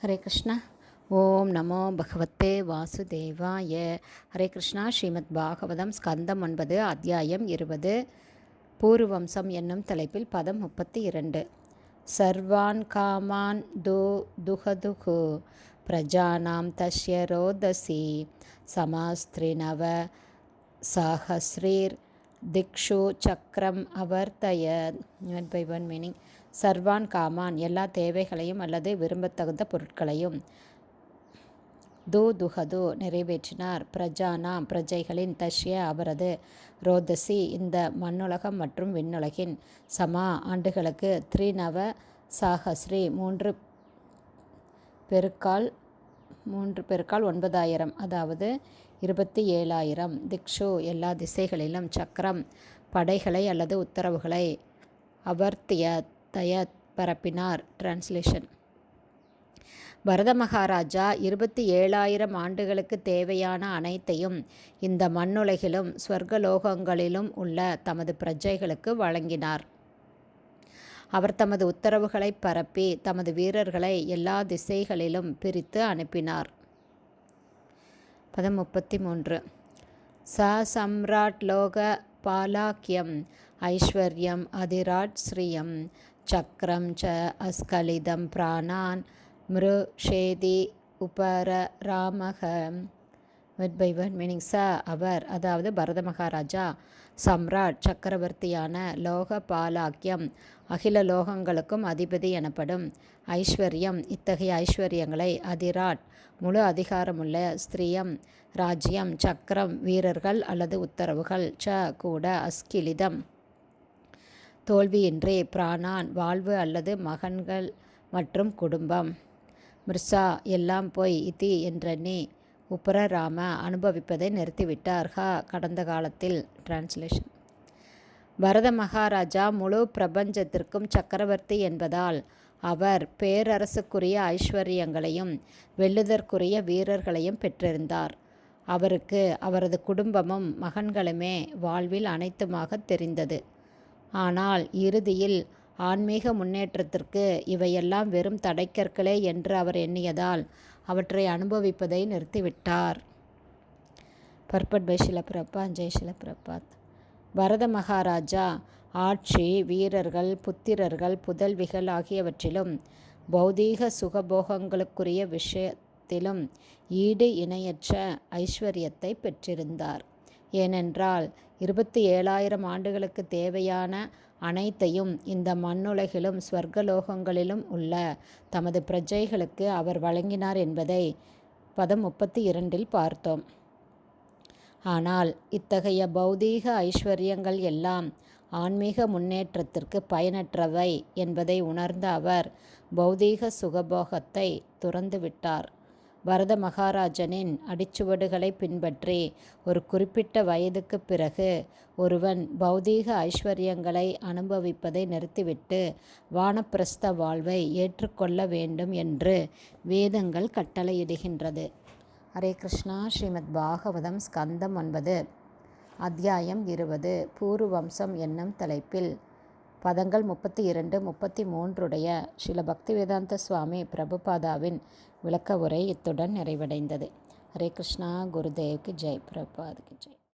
ஹரே கிருஷ்ணா. ஓம் நமோ பகவத்தே வாசுதேவாய. ஹரே கிருஷ்ணா. ஸ்ரீமத் பாகவதம் ஸ்கந்தம் 9 அத்தியாயம் 20 பூர்வம்சம் என்னும் தலைப்பில் பதம் 32. சர்வான் காமான் துஹதுகு பிரஜானாம் தஸ்ய ரோதசி சமாஸ்திரினவ சஹஸ்ரீர் திக்ஷு சக்கரம் அவர்த்தயத். By one meaning. சர்வான் காமான் எல்லா தேவைகளையும் அல்லது விரும்பத்தகுந்த பொருட்களையும் துஹது நிறைவேற்றினார். பிரஜானாம் பிரஜைகளின் தஷ்ய அவரது ரோதசி இந்த மண்ணுலகம் மற்றும் விண்ணுலகின் சமா ஆண்டுகளுக்கு த்ரிநவ சாகஸ்ரீ 3 பெருக்கால் 9,000 அதாவது 27,000 திக்ஷு எல்லா திசைகளிலும் சக்கரம் படைகளை அல்லது உத்தரவுகளை அவர்த்தியத் பரப்பினார். டிரான்ஸ்லேஷன். பரத மகாராஜா 27,000 ஆண்டுகளுக்கு தேவையான அனைத்தையும் இந்த மண்ணுலகிலும் ஸ்வர்கலோகங்களிலும் உள்ள தமது பிரஜைகளுக்கு வழங்கினார். அவர் தமது உத்தரவுகளை பரப்பி தமது வீரர்களை எல்லா திசைகளிலும் பிரித்து அனுப்பினார். பதம் 33. ச சம்ராட் லோக பாலாக்கியம் ஐஸ்வர்யம் அதிராட் ஸ்ரீயம் சக்கரம் ச அஸ்கலிதம் பிராணான் மிருஷேதி உபர ராமக. By one meaning. ச அவர் அதாவது பரத மகாராஜா சம்ராட் சக்கரவர்த்தியான லோக பாலாக்கியம் அகில லோகங்களுக்கும் அதிபதி எனப்படும் ஐஸ்வர்யம் இத்தகைய ஐஸ்வர்யங்களை அதிராட் முழு அதிகாரமுள்ள ஸ்திரியம் ராஜ்யம் சக்கரம் வீரர்கள் அல்லது உத்தரவுகள் ச கூட அஸ்கிலிதம் தோல்வியின்றி பிராணான் வாழ்வு அல்லது மகன்கள் மற்றும் குடும்பம் மிர்சா எல்லாம் போய் இதி என்றெண்ணி உபரராம அனுபவிப்பதை நிறுத்திவிட்டார். கடந்த காலத்தில். டிரான்ஸ்லேஷன். பரத மகாராஜா முழு பிரபஞ்சத்திற்கும் சக்கரவர்த்தி என்பதால் அவர் பேரரசுக்குரிய ஐஸ்வர்யங்களையும் வெல்லுதற்குரிய வீரர்களையும் பெற்றிருந்தார். அவருக்கு அவரது குடும்பமும் மகன்களுமே வாழ்வில் அனைத்துமாக தெரிந்தது. ஆனால் இறுதியில் ஆன்மீக முன்னேற்றத்திற்கு இவையெல்லாம் வெறும் தடைக்கற்களே என்று அவர் எண்ணியதால் அவற்றை அனுபவிப்பதை நிறுத்திவிட்டார். பர்பட் பை ஷில பிரபாத். ஜெய் ஷில பிரபாத். பரத மகாராஜா ஆட்சி வீரர்கள் புத்திரர்கள் புதல்விகள் ஆகியவற்றிலும் பௌதீக சுகபோகங்களுக்குரிய விஷயத்திலும் ஈடு இணையற்ற ஐஸ்வர்யத்தை பெற்றிருந்தார். ஏனென்றால் 27,000 ஆண்டுகளுக்கு தேவையான அனைத்தையும் இந்த மண்ணுலகிலும் ஸ்வர்கலோகங்களிலும் உள்ள தமது பிரஜைகளுக்கு அவர் வழங்கினார் என்பதை பதம் 32 பார்த்தோம். ஆனால் இத்தகைய பௌதீக ஐஸ்வர்யங்கள் எல்லாம் ஆன்மீக முன்னேற்றத்திற்கு பயனற்றவை என்பதை உணர்ந்த அவர் பௌதீக சுகபோகத்தை துறந்துவிட்டார். பரத மகாராஜனின் அடிச்சுவடுகளை பின்பற்றி ஒரு குறிப்பிட்ட வயதுக்கு பிறகு ஒருவன் பௌதீக ஐஸ்வர்யங்களை அனுபவிப்பதை நிறுத்திவிட்டு வானப்பிரஸ்த வாழ்வை ஏற்றுக்கொள்ள வேண்டும் என்று வேதங்கள் கட்டளையிடுகின்றது. ஹரே கிருஷ்ணா. ஸ்ரீமத் பாகவதம் ஸ்கந்தம் 9 அத்தியாயம் 20 பூர்வம்சம் என்னும் தலைப்பில் பதங்கள் 32, 33 ஸ்ரீல பக்திவேதாந்த சுவாமி பிரபுபாதாவின் விளக்க உரை இத்துடன் நிறைவடைந்தது. ஹரே கிருஷ்ணா. குருதேவ்க்கு ஜெய். பிரபுபாதுக்கு ஜெய்.